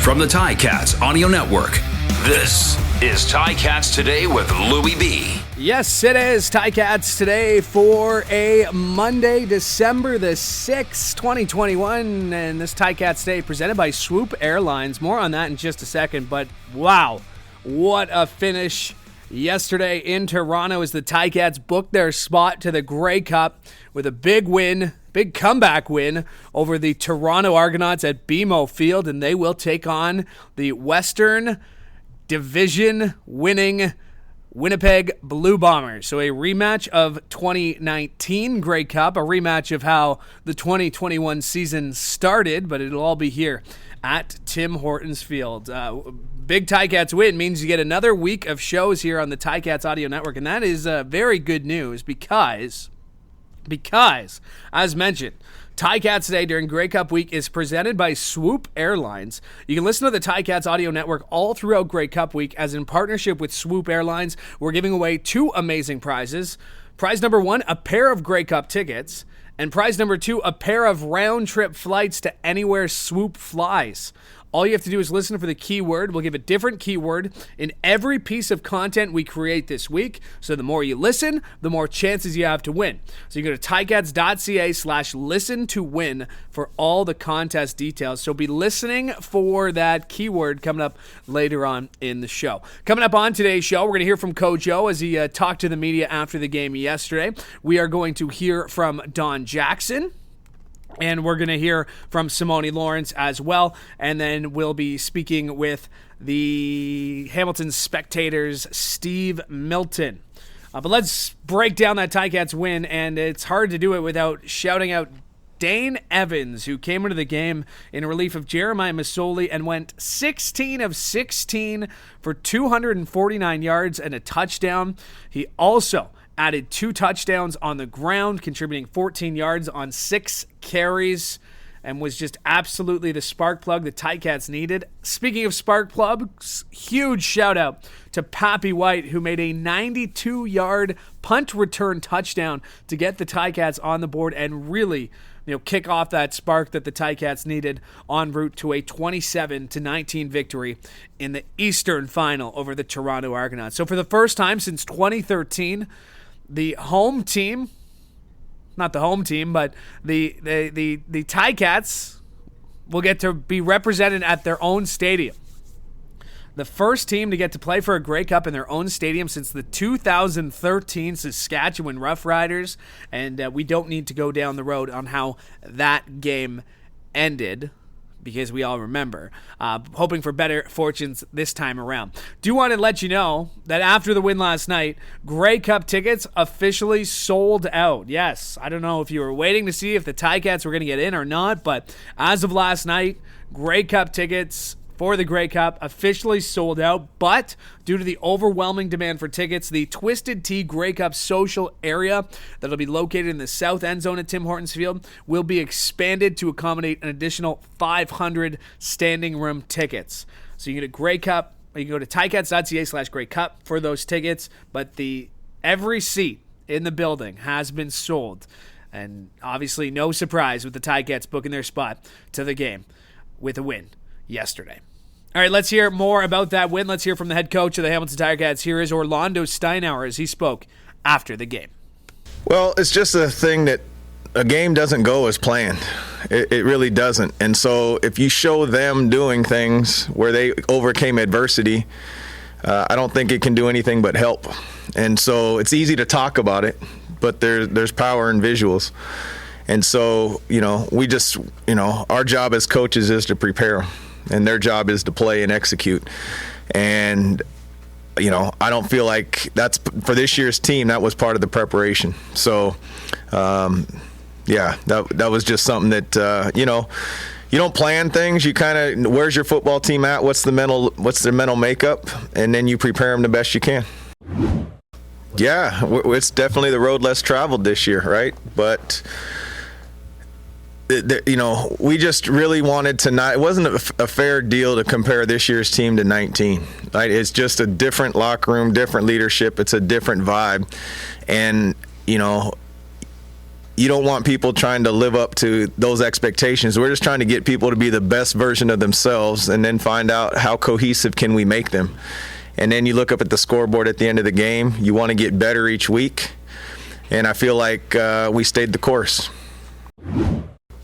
From the Ticats Audio Network, this is Ticats Today with Louie B. Yes, it is Ticats Today for a Monday, December the 6th, 2021. And this Ticats Today presented by Swoop Airlines. More on that in just a second. But wow, what a finish yesterday in Toronto as the Ticats booked their spot to the Grey Cup with a big win. Big comeback win over the Toronto Argonauts at BMO Field, and they will take on the Western Division winning Winnipeg Blue Bombers. So a rematch of 2019 Grey Cup, a rematch of how the 2021 season started, but it'll all be here at Tim Hortons Field. Big Ticats win means you get another week of shows here on the Ticats Audio Network, and that is very good news because, as mentioned, Ticats Today during Grey Cup Week is presented by Swoop Airlines. You can listen to the Ticats Audio Network all throughout Grey Cup Week, as in partnership with Swoop Airlines, we're giving away two amazing prizes. Prize number one, a pair of Grey Cup tickets, and prize number two, a pair of round-trip flights to anywhere Swoop flies. All you have to do is listen for the keyword. We'll give a different keyword in every piece of content we create this week. So the more you listen, the more chances you have to win. So you go to ticats.ca/listen to win for all the contest details. So be listening for that keyword coming up later on in the show. Coming up on today's show, we're going to hear from Coach O as he talked to the media after the game yesterday. We are going to hear from Don Jackson. And we're going to hear from Simoni Lawrence as well. And then we'll be speaking with the Hamilton Spectator's Steve Milton. But let's break down that Ticats win. And it's hard to do it without shouting out Dane Evans, who came into the game in relief of Jeremiah Masoli and went 16 of 16 for 249 yards and a touchdown. He also added 2 touchdowns on the ground, contributing 14 yards on 6 carries, and was just absolutely the spark plug the Ticats needed. Speaking of spark plugs, huge shout out to Pappy White, who made a 92-yard punt return touchdown to get the Ticats on the board and really, kick off that spark that the Ticats needed en route to a 27-19 victory in the Eastern Final over the Toronto Argonauts. So for the first time since 2013, the home team, not the home team, but the Ticats will get to be represented at their own stadium. The first team to get to play for a Grey Cup in their own stadium since the 2013 Saskatchewan Roughriders, and we don't need to go down the road on how that game ended, because we all remember. Hoping for better fortunes this time around. Do want to let you know that after the win last night, Grey Cup tickets officially sold out. Yes, I don't know if you were waiting to see if the Ticats were going to get in or not, but as of last night, Grey Cup tickets for the Grey Cup officially sold out, but due to the overwhelming demand for tickets, the Twisted Tea Grey Cup social area that'll be located in the south end zone at Tim Hortons Field will be expanded to accommodate an additional 500 standing room tickets. So you can go to ticats.ca/Grey Cup for those tickets, but every seat in the building has been sold. And obviously no surprise with the Ticats booking their spot to the game with a win yesterday. All right, let's hear more about that win. Let's hear from the head coach of the Hamilton Ticats. Here is Orlando Steinauer as he spoke after the game. Well, it's just a thing that a game doesn't go as planned. It really doesn't. And so if you show them doing things where they overcame adversity, I don't think it can do anything but help. And so it's easy to talk about it, but there's power in visuals. And so, we just, our job as coaches is to prepare them. And their job is to play and execute. And, I don't feel like that's for this year's team. That was part of the preparation. So, that was just something that, you don't plan things. You kind of, where's your football team at? What's their mental makeup? And then you prepare them the best you can. Yeah, it's definitely the road less traveled this year, right? But we just really wanted to not. It wasn't a fair deal to compare this year's team to 19. Right? It's just a different locker room, different leadership. It's a different vibe, and you don't want people trying to live up to those expectations. We're just trying to get people to be the best version of themselves and then find out how cohesive can we make them. And then you look up at the scoreboard at the end of the game. You want to get better each week. And I feel like we stayed the course.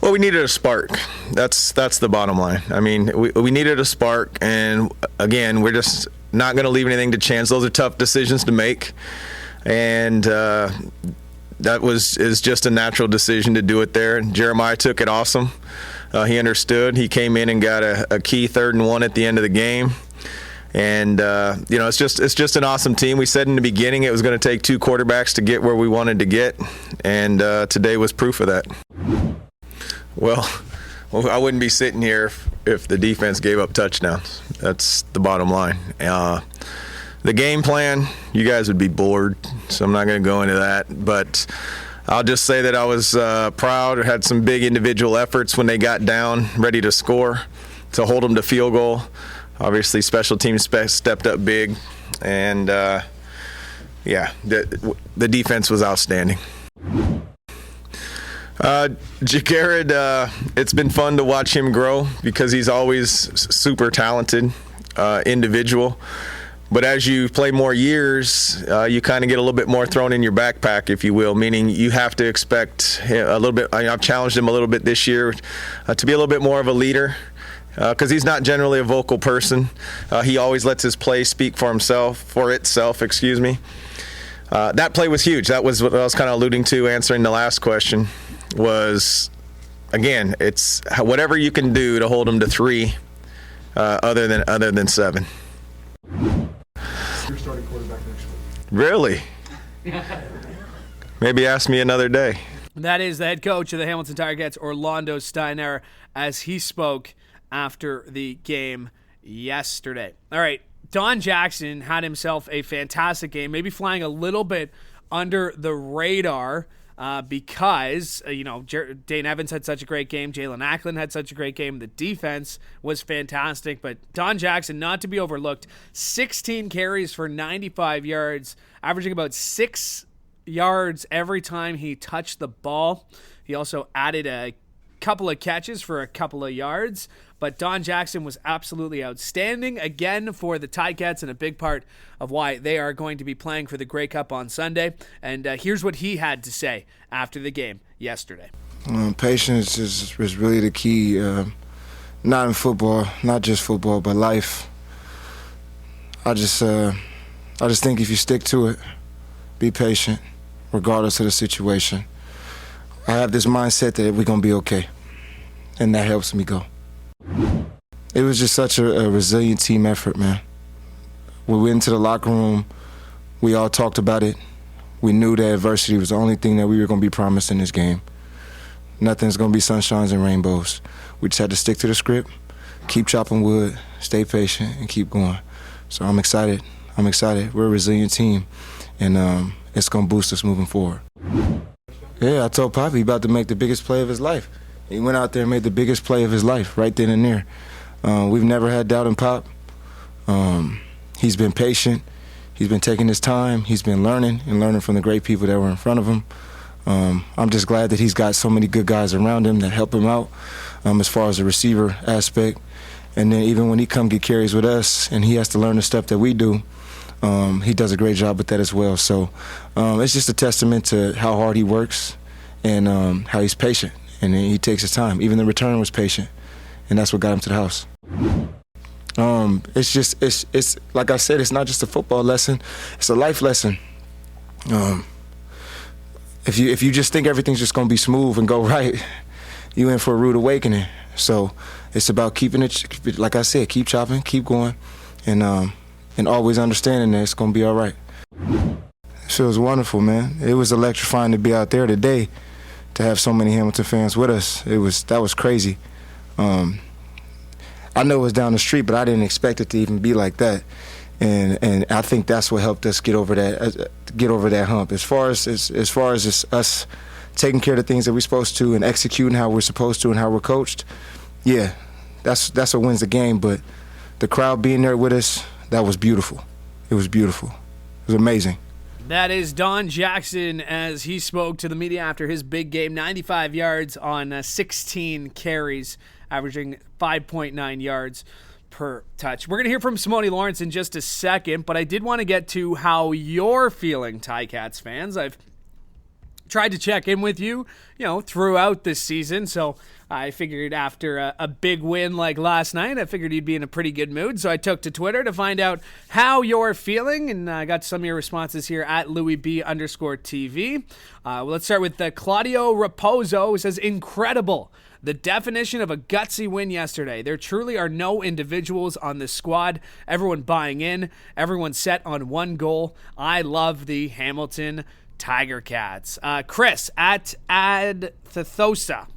Well, we needed a spark. That's the bottom line. I mean, we needed a spark. And, again, we're just not going to leave anything to chance. Those are tough decisions to make. And that is just a natural decision to do it there. Jeremiah took it awesome. He understood. He came in and got a key 3rd and 1 at the end of the game. And it's just an awesome team. We said in the beginning it was going to take 2 quarterbacks to get where we wanted to get, and today was proof of that. Well, I wouldn't be sitting here if the defense gave up touchdowns. That's the bottom line. The game plan, you guys would be bored, so I'm not going to go into that. But I'll just say that I was proud. I had some big individual efforts when they got down, ready to score, to hold them to field goal. Obviously, special teams stepped up big, and the defense was outstanding. Jared, it's been fun to watch him grow because he's always super talented individual. But as you play more years, you kind of get a little bit more thrown in your backpack, if you will, meaning you have to expect a little bit. I've challenged him a little bit this year to be a little bit more of a leader because he's not generally a vocal person. He always lets his play speak for itself. That play was huge. That was what I was kind of alluding to answering the last question was, again, it's whatever you can do to hold him to 3 other than 7. Your starting quarterback next week. Really? Maybe ask me another day. That is the head coach of the Hamilton Ticats, Orlando Steinauer, as he spoke after the game yesterday. All right, Don Jackson had himself a fantastic game, maybe flying a little bit under the radar because, Dane Evans had such a great game. Jalen Acklin had such a great game. The defense was fantastic. But Don Jackson, not to be overlooked, 16 carries for 95 yards, averaging about 6 yards every time he touched the ball. He also added a couple of catches for a couple of yards. But Don Jackson was absolutely outstanding again for the Ticats and a big part of why they are going to be playing for the Grey Cup on Sunday. And here's what he had to say after the game yesterday. Patience is really the key, not in football, not just football, but life. I just think if you stick to it, be patient, regardless of the situation. I have this mindset that we're going to be okay, and that helps me go. It was just such a resilient team effort, man. We went into the locker room. We all talked about it. We knew that adversity was the only thing that we were going to be promised in this game. Nothing's going to be sunshines and rainbows. We just had to stick to the script, keep chopping wood, stay patient, and keep going. So I'm excited. We're a resilient team, and it's going to boost us moving forward. Yeah, I told Poppy about to make the biggest play of his life. He went out there and made the biggest play of his life right then and there. We've never had doubt in Pop. He's been patient. He's been taking his time. He's been learning from the great people that were in front of him. I'm just glad that he's got so many good guys around him that help him out as far as the receiver aspect. And then even when he come get carries with us and he has to learn the stuff that we do, he does a great job with that as well. So it's just a testament to how hard he works and how he's patient. And he takes his time. Even the return was patient, and that's what got him to the house. It's like I said, it's not just a football lesson, it's a life lesson. If you just think everything's just gonna be smooth and go right, you in for a rude awakening. So it's about keeping it, like I said, keep chopping, keep going, and always understanding that it's gonna be all right. It feels wonderful, man. It was electrifying to be out there today, to have so many Hamilton fans with us. That was crazy. I know it was down the street, but I didn't expect it to even be like that. And I think that's what helped us get over that hump. As far as it's us taking care of the things that we're supposed to and executing how we're supposed to and how we're coached, yeah, that's what wins the game. But the crowd being there with us, that was beautiful. It was beautiful. It was amazing. That is Don Jackson as he spoke to the media after his big game. 95 yards on 16 carries, averaging 5.9 yards per touch. We're going to hear from Simoni Lawrence in just a second, but I did want to get to how you're feeling, Ticats fans. I've tried to check in with you, throughout this season, so I figured after a big win like last night, I figured you'd be in a pretty good mood, so I took to Twitter to find out how you're feeling, and I got some of your responses here at LouisB_TV. Let's start with Claudio Raposo, who says, incredible. The definition of a gutsy win yesterday. There truly are no individuals on this squad. Everyone buying in. Everyone set on one goal. I love the Hamilton Tiger Cats. Chris at Adthethosa.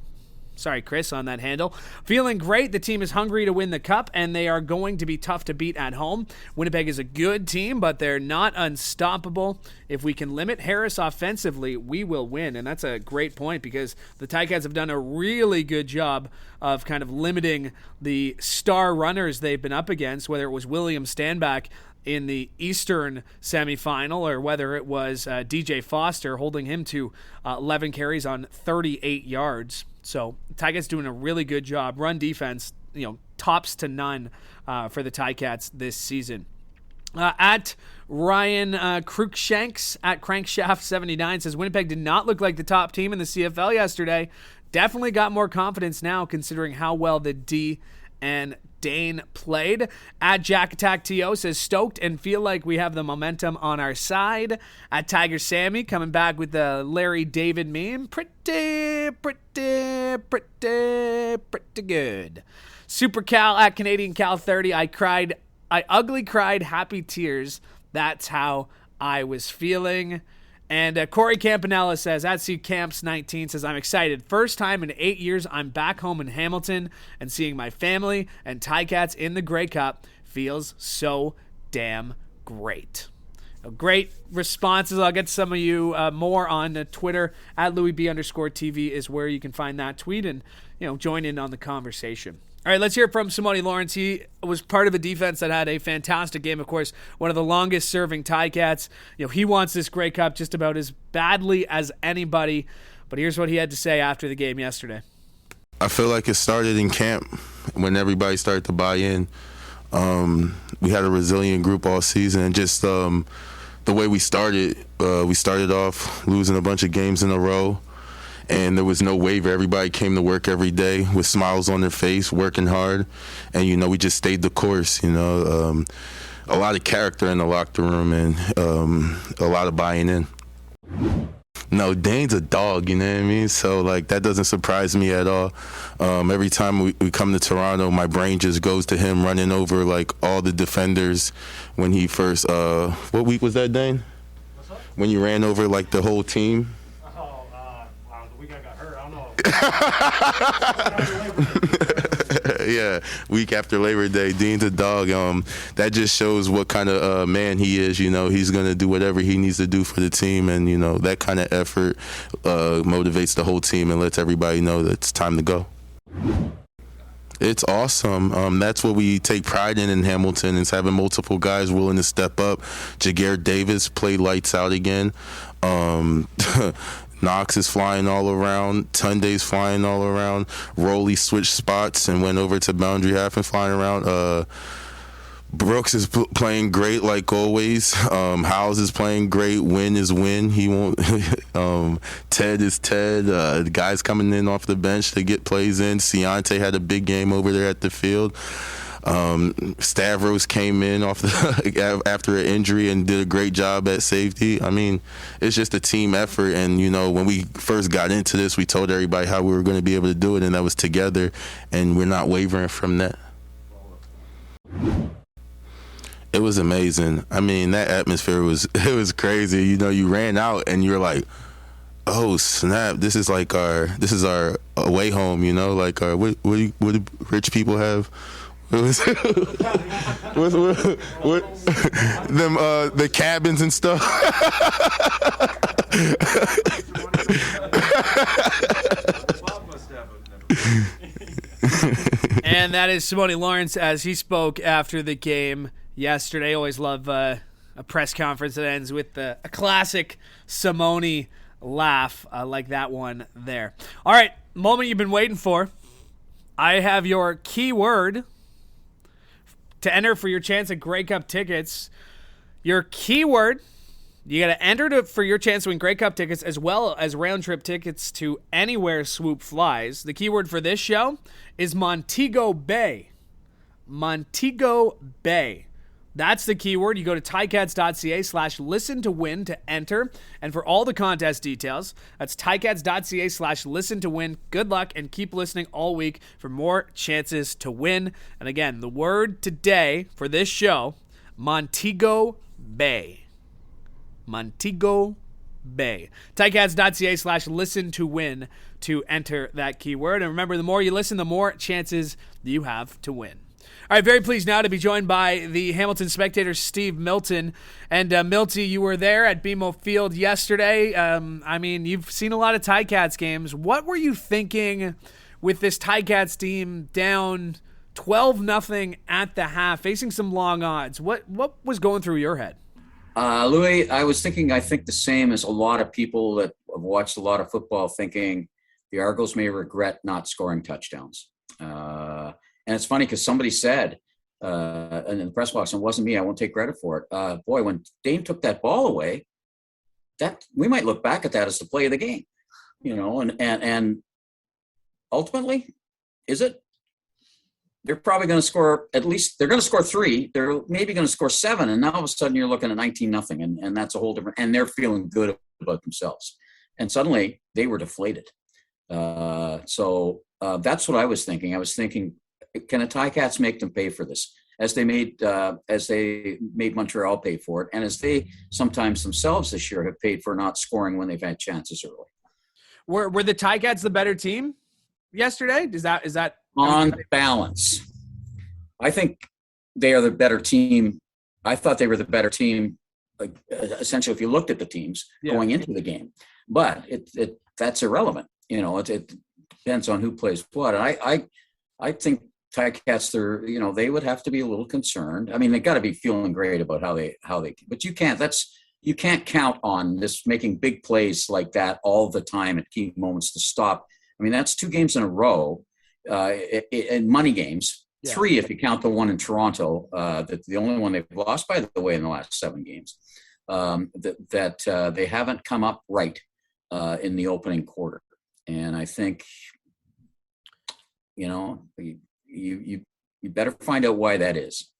Sorry, Chris, on that handle. Feeling great. The team is hungry to win the cup, and they are going to be tough to beat at home. Winnipeg is a good team, but they're not unstoppable. If we can limit Harris offensively, we will win. And that's a great point because the Ticats have done a really good job of kind of limiting the star runners they've been up against, whether it was William Stanback in the Eastern semifinal or whether it was DJ Foster holding him to 11 carries on 38 yards. So Ticats doing a really good job. Run defense, tops to none for the Ticats this season. At Ryan Cruikshanks at Crankshaft79 says Winnipeg did not look like the top team in the CFL yesterday. Definitely got more confidence now considering how well the D and Dane played. At Jack Attack TO says stoked and feel like we have the momentum on our side. At Tiger Sammy coming back with the Larry David meme. Pretty good. Super Cal at Canadian Cal 30. I ugly cried happy tears. That's how I was feeling. And Corey Campanella says, at CCamps19 says, I'm excited. First time in 8 years, I'm back home in Hamilton and seeing my family and Ticats in the Grey Cup feels so damn great. Great responses. I'll get to some of you more on Twitter. At LouisB_TV is where you can find that tweet and join in on the conversation. All right, let's hear from Simoni Lawrence. He was part of a defense that had a fantastic game. Of course, one of the longest-serving Ticats. He wants this Grey Cup just about as badly as anybody. But here's what he had to say after the game yesterday. I feel like it started in camp when everybody started to buy in. We had a resilient group all season, and just the way we started off losing a bunch of games in a row. And there was no waiver. Everybody came to work every day with smiles on their face, working hard. And, we just stayed the course, a lot of character in the locker room and a lot of buying in. No, Dane's a dog, you know what I mean? So, that doesn't surprise me at all. Every time we come to Toronto, my brain just goes to him running over, all the defenders when he first what week was that, Dane? What's up? When you ran over, the whole team? Yeah, week after Labor Day, Dean's a dog. That just shows what kind of man he is. He's going to do whatever he needs to do for the team, and that kind of effort motivates the whole team and lets everybody know that it's time to go. It's awesome. That's what we take pride in Hamilton, is having multiple guys willing to step up. Jagger Davis played lights out again. Knox is flying all around. Tunde's flying all around. Rowley switched spots and went over to boundary half and flying around. Brooks is playing great like always. Howes is playing great. Win is win. He won't. Ted is Ted. The guys coming in off the bench to get plays in. Ciante had a big game over there at the field. Stavros came in after an injury and did a great job at safety. I mean, it's just a team effort. And, when we first got into this, we told everybody how we were going to be able to do it, and that was together. And we're not wavering from that. It was amazing. I mean, that atmosphere was crazy. You ran out and you're like, oh snap! This is our away home. What do rich people have? What them the cabins and stuff. And that is Simoni Lawrence as he spoke after the game yesterday. Always love a press conference that ends with a classic Simoni laugh like that one there. All right, moment you've been waiting for. I have your keyword to enter for your chance at Grey Cup tickets. Your keyword, you got to enter for your chance to win Grey Cup tickets as well as round-trip tickets to anywhere Swoop flies. The keyword for this show is Montego Bay. Montego Bay. That's the keyword. You go to ticats.ca/listen to win to enter. And for all the contest details, that's ticats.ca/listen to win. Good luck and keep listening all week for more chances to win. And again, the word today for this show, Montego Bay. Montego Bay. Ticats.ca/listen to win to enter that keyword. And remember, the more you listen, the more chances you have to win. All right, very pleased now to be joined by the Hamilton Spectator, Steve Milton. And Milty, you were there at BMO Field yesterday. You've seen a lot of Ticats games. What were you thinking with this Ticats team down 12-0 at the half, facing some long odds? What was going through your head? Louis, I was thinking, I think the same as a lot of people that have watched a lot of football, thinking the Argos may regret not scoring touchdowns. And it's funny because somebody said in the press box, and it wasn't me, I won't take credit for it. Boy, when Dane took that ball away, that we might look back at that as the play of the game, and ultimately, is it? They're probably going to score at least, they're going to score 3. They're maybe going to score 7. And now all of a sudden you're looking at 19-0 and that's a whole different, and they're feeling good about themselves. And suddenly they were deflated. So that's what I was thinking. I was thinking, can the Ticats make them pay for this, as they made Montreal pay for it, and as they sometimes themselves this year have paid for not scoring when they've had chances early. Were the Ticats the better team yesterday? Is that on balance? I think they are the better team. I thought they were the better team, like essentially, if you looked at the teams going into the game. But that's irrelevant. It depends on who plays what. And I think Ticats, they would have to be a little concerned. I mean, they got to be feeling great about how they. But you can't count on this making big plays like that all the time at key moments to stop. I mean, that's 2 games in a row in money games. 3 if you count the one in Toronto. That's the only one they've lost, by the way, in the last 7 games. That they haven't come up right in the opening quarter, and I think you better find out why that is.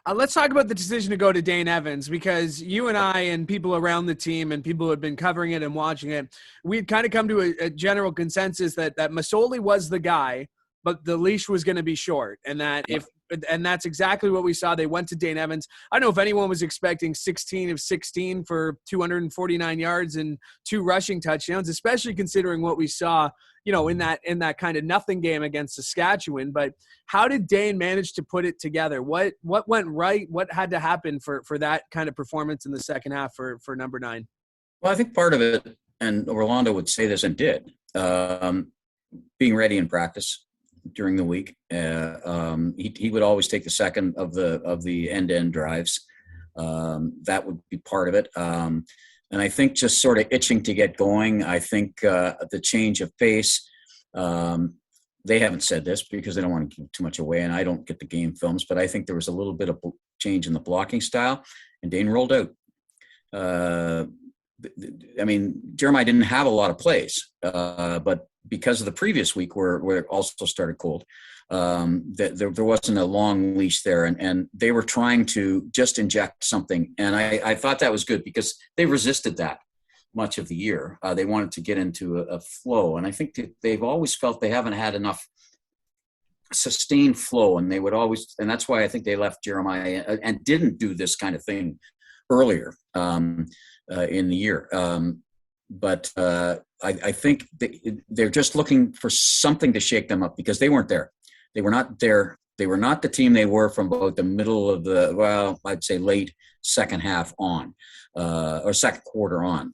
Let's talk about the decision to go to Dane Evans, because you and I and people around the team and people who had been covering it and watching it, we'd kind of come to a general consensus that Masoli was the guy, but the leash was going to be short, and that's exactly what we saw. They went to Dane Evans. I don't know if anyone was expecting 16 of 16 for 249 yards and 2 rushing touchdowns, especially considering what we saw, in that kind of nothing game against Saskatchewan. But how did Dane manage to put it together? What went right? What had to happen for that kind of performance in the second half for number 9? Well, I think part of it, and Orlando would say this and did, being ready in practice during the week. He would always take the second of the end-to-end drives. That would be part of it. And I think just sort of itching to get going. I think the change of pace, they haven't said this because they don't want to give too much away, and I don't get the game films, but I think there was a little bit of change in the blocking style, and Dane rolled out. Jeremiah didn't have a lot of plays, but because of the previous week where it also started cold, there wasn't a long leash there, and they were trying to just inject something. And I thought that was good because they resisted that much of the year. They wanted to get into a flow, and I think that they've always felt they haven't had enough sustained flow, and and that's why I think they left Jeremiah and didn't do this kind of thing earlier in the year. But I think they're just looking for something to shake them up because they weren't there. They were not there. They were not the team they were from about the middle of I'd say late second half on, or second quarter on.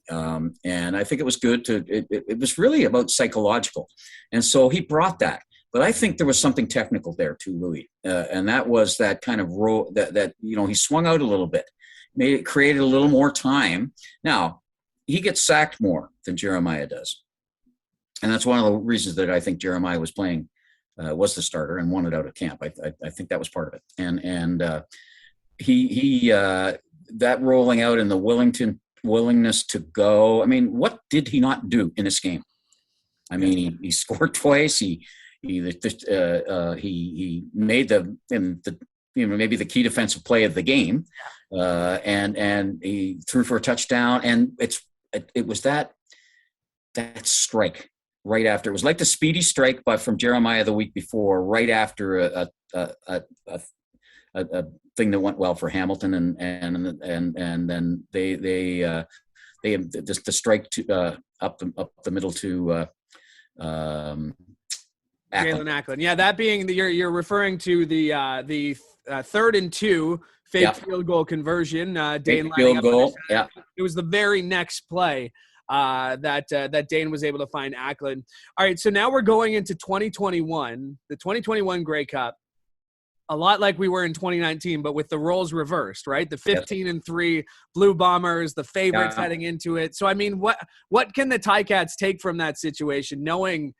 And I think it was good it was really about psychological. And so he brought that. But I think there was something technical there too, Louis. And that was that kind of he swung out a little bit. created a little more time. Now, he gets sacked more than Jeremiah does. And that's one of the reasons that I think Jeremiah was playing, was the starter and wanted out of camp. I think that was part of it. And that rolling out and the willingness to go. I mean, what did he not do in this game? I mean, he scored twice. He made maybe the key defensive play of the game, and he threw for a touchdown. And it was that strike right after. It was like the speedy strike, but from Jeremiah the week before, right after a thing that went well for Hamilton, and then they the strike to up the middle to Jalen Acklin. Yeah, that being you're referring to the 3rd and 2 fake field goal conversion. Dane field goal. Yeah, it was the very next play that Dane was able to find Acklin. All right, so now we're going into 2021, the 2021 Grey Cup. A lot like we were in 2019, but with the roles reversed, right? The 15-3 Blue Bombers, the favorites heading into it. So, I mean, what can the Ticats take from that situation, knowing,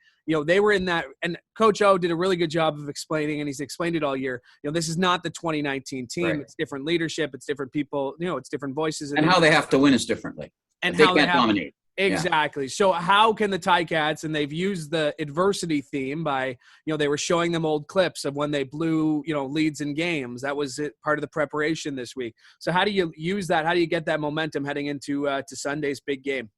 they were in that, and Coach O did a really good job of explaining, and he's explained it all year. This is not the 2019 team. Right. It's different leadership. It's different people. It's different voices. And how they have to win is differently. And they can't dominate. Exactly. Yeah. So how can the Ticats, and they've used the adversity theme by, they were showing them old clips of when they blew, leads in games. That was part of the preparation this week. So how do you use that? How do you get that momentum heading into to Sunday's big game?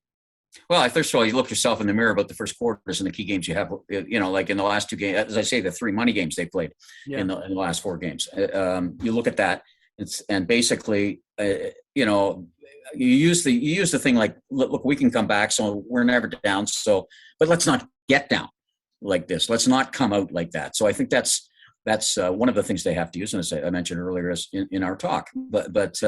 Well, first of all, you look yourself in the mirror about the first quarters and the key games you have, like in the last 2 games, as I say, the 3 money games they played in the last 4 games. You look at that, and basically, you use the thing like, look, we can come back, so we're never down. So, but let's not get down like this. Let's not come out like that. So I think that's one of the things they have to use. And as I mentioned earlier in our talk, but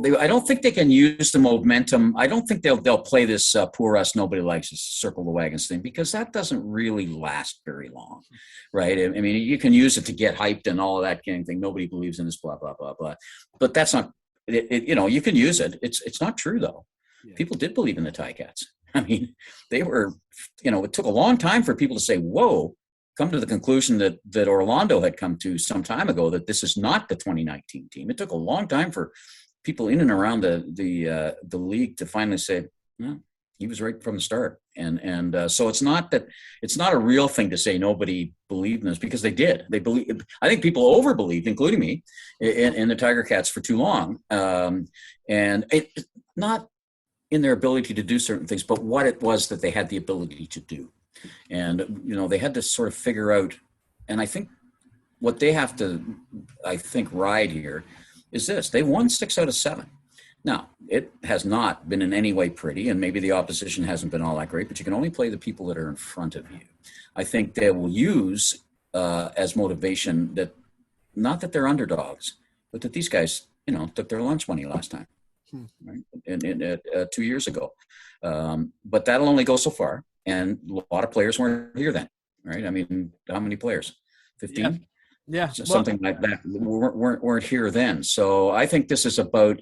I don't think they can use the momentum. I don't think they'll play this poor us, nobody likes us, circle the wagons thing, because that doesn't really last very long, right? I mean, you can use it to get hyped and all of that kind of thing. Nobody believes in this, blah, blah, blah, blah. But that's not, you can use it. It's not true, though. Yeah. People did believe in the Ticats. I mean, they were, it took a long time for people to say, whoa, come to the conclusion that Orlando had come to some time ago, that this is not the 2019 team. It took a long time for people in and around the league to finally say, well, he was right from the start. And so it's not a real thing to say nobody believed in this, because they did. They believe. I think people overbelieved, including me, in the Tiger Cats for too long. And it not in their ability to do certain things, but what it was that they had the ability to do. And, they had to sort of figure out, and I think what they have to, ride here is this. They won 6 out of 7. Now, it has not been in any way pretty, and maybe the opposition hasn't been all that great, but you can only play the people that are in front of you. I think they will use as motivation that, not that they're underdogs, but that these guys, took their lunch money last time, right? And 2 years ago. But that'll only go so far, and a lot of players weren't here then, right? I mean, how many players? 15? Yeah. Something like that. Weren't here then. So I think this is about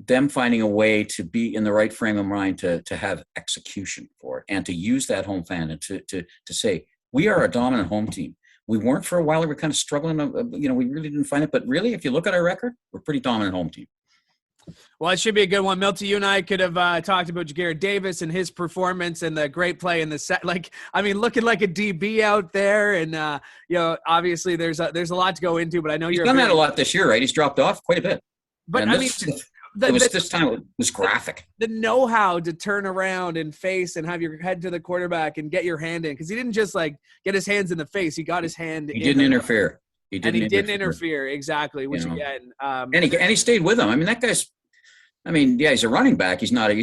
them finding a way to be in the right frame of mind to have execution for it, and to use that home fan, and to say, we are a dominant home team. We weren't for a while. We were kind of struggling. We really didn't find it. But really, if you look at our record, we're a pretty dominant home team. Well, it should be a good one. Milton, you and I could have talked about Jagarrett Davis and his performance and the great play in the set. Looking like a DB out there. And, obviously there's a lot to go into, but I know he's done that a lot this year, right? He's dropped off quite a bit. But this time it was graphic. The know-how to turn around and face and have your head to the quarterback and get your hand in, because he didn't just get his hands in the face. He got his hand. He didn't interfere. He didn't interfere, exactly. Which again, and he stayed with him. I mean, that guy's. I mean, yeah, he's a running back. He's not a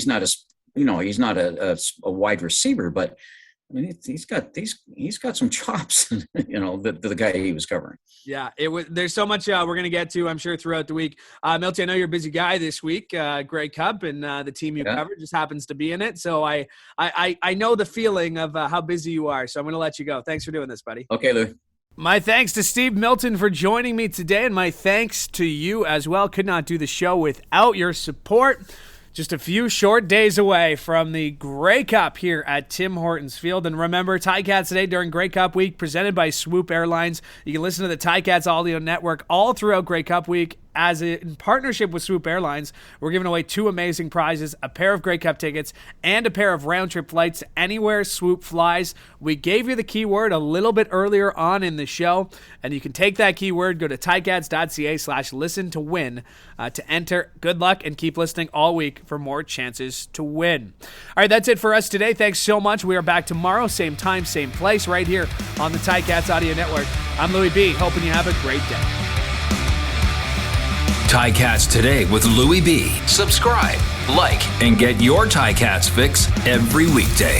wide receiver, but I mean, he's got some chops. The guy he was covering. Yeah, there's so much we're going to get to, I'm sure, throughout the week. Milton, I know you're a busy guy this week. Grey Cup, and the team you covered just happens to be in it. So I know the feeling of how busy you are. So I'm going to let you go. Thanks for doing this, buddy. Okay, Lou. My thanks to Steve Milton for joining me today, and my thanks to you as well. Could not do the show without your support. Just a few short days away from the Grey Cup here at Tim Hortons Field. And remember, Ticats Today during Grey Cup Week, presented by Swoop Airlines. You can listen to the Ticats Audio Network all throughout Grey Cup Week. In partnership with Swoop Airlines, we're giving away 2 amazing prizes, a pair of Grey Cup tickets and a pair of round-trip flights to anywhere Swoop flies. We gave you the keyword a little bit earlier on in the show, and you can take that keyword, go to ticats.ca/listen to win to enter. Good luck, and keep listening all week for more chances to win. All right, that's it for us today. Thanks so much. We are back tomorrow, same time, same place, right here on the Ticats Audio Network. I'm Louis B., hoping you have a great day. Ticats Today with Louis B. Subscribe, like, and get your Ticats fix every weekday.